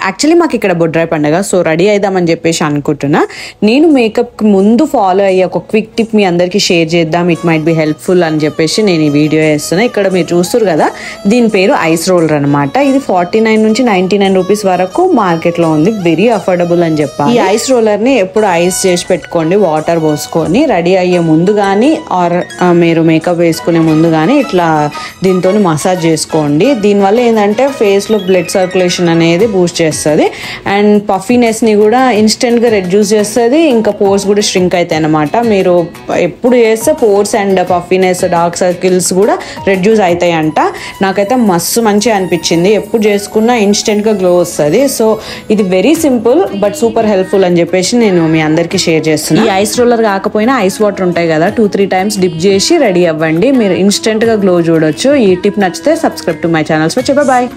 Actually మాకు ఇక్కడ బొడ్రాయి పండుగ, సో రెడీ అయిదామని చెప్పేసి అనుకుంటున్నా. నేను మేకప్కి ముందు ఫాలో అయ్యే ఒక క్విక్ టిప్ మీ అందరికీ షేర్ చేద్దాం, ఇట్ మైట్ బి హెల్ప్ఫుల్ అని చెప్పేసి నేను ఈ వీడియో చేస్తున్నా. ఇక్కడ మీరు చూస్తారు కదా, దీని పేరు ఐస్ రోలర్ అనమాట. ఇది 49 నుంచి 99 రూపీస్ వరకు మార్కెట్లో ఉంది. వెరీ అఫోర్డబుల్ అని చెప్పాలి. ఈ ఐస్ రోలర్ని ఎప్పుడు ఐస్ చేసి పెట్టుకోండి, వాటర్ పోసుకొని. రెడీ అయ్యే ముందు కానీ ఆర్ మీరు మేకప్ వేసుకునే ముందు కానీ ఇట్లా దీంతో మసాజ్ చేసుకోండి. దీనివల్ల ఏంటంటే ఫేస్లో బ్లడ్ సర్క్యులేషన్ అనేది బూస్ట్ చేస్తుంది అండ్ పఫీనెస్ని కూడా ఇన్స్టెంట్గా రెడ్యూస్ చేస్తుంది. ఇంకా పోర్స్ కూడా ష్రింక్ అవుతాయి అనమాట. మీరు ఎప్పుడు చేస్తే pores and puffiness, dark circles కూడా రెడ్యూస్ అవుతాయి అంట. నాకైతే మస్తు మంచిగా అనిపించింది. ఎప్పుడు చేసుకున్నా ఇన్స్టెంట్గా గ్లో వస్తుంది. సో ఇది very simple but super helpful అని చెప్పేసి నేను మీ అందరికీ షేర్ చేస్తున్నాను. ఈ ఐస్ రోలర్ కాకపోయినా ఐస్ వాటర్ ఉంటాయి కదా, 2-3 టైమ్స్ డిప్ చేసి రెడీ అవ్వండి. మీరు ఇన్స్టెంట్గా గ్లో చూడొచ్చు. ఈ టిప్ నచ్చితే subscribe to my channels. Bye.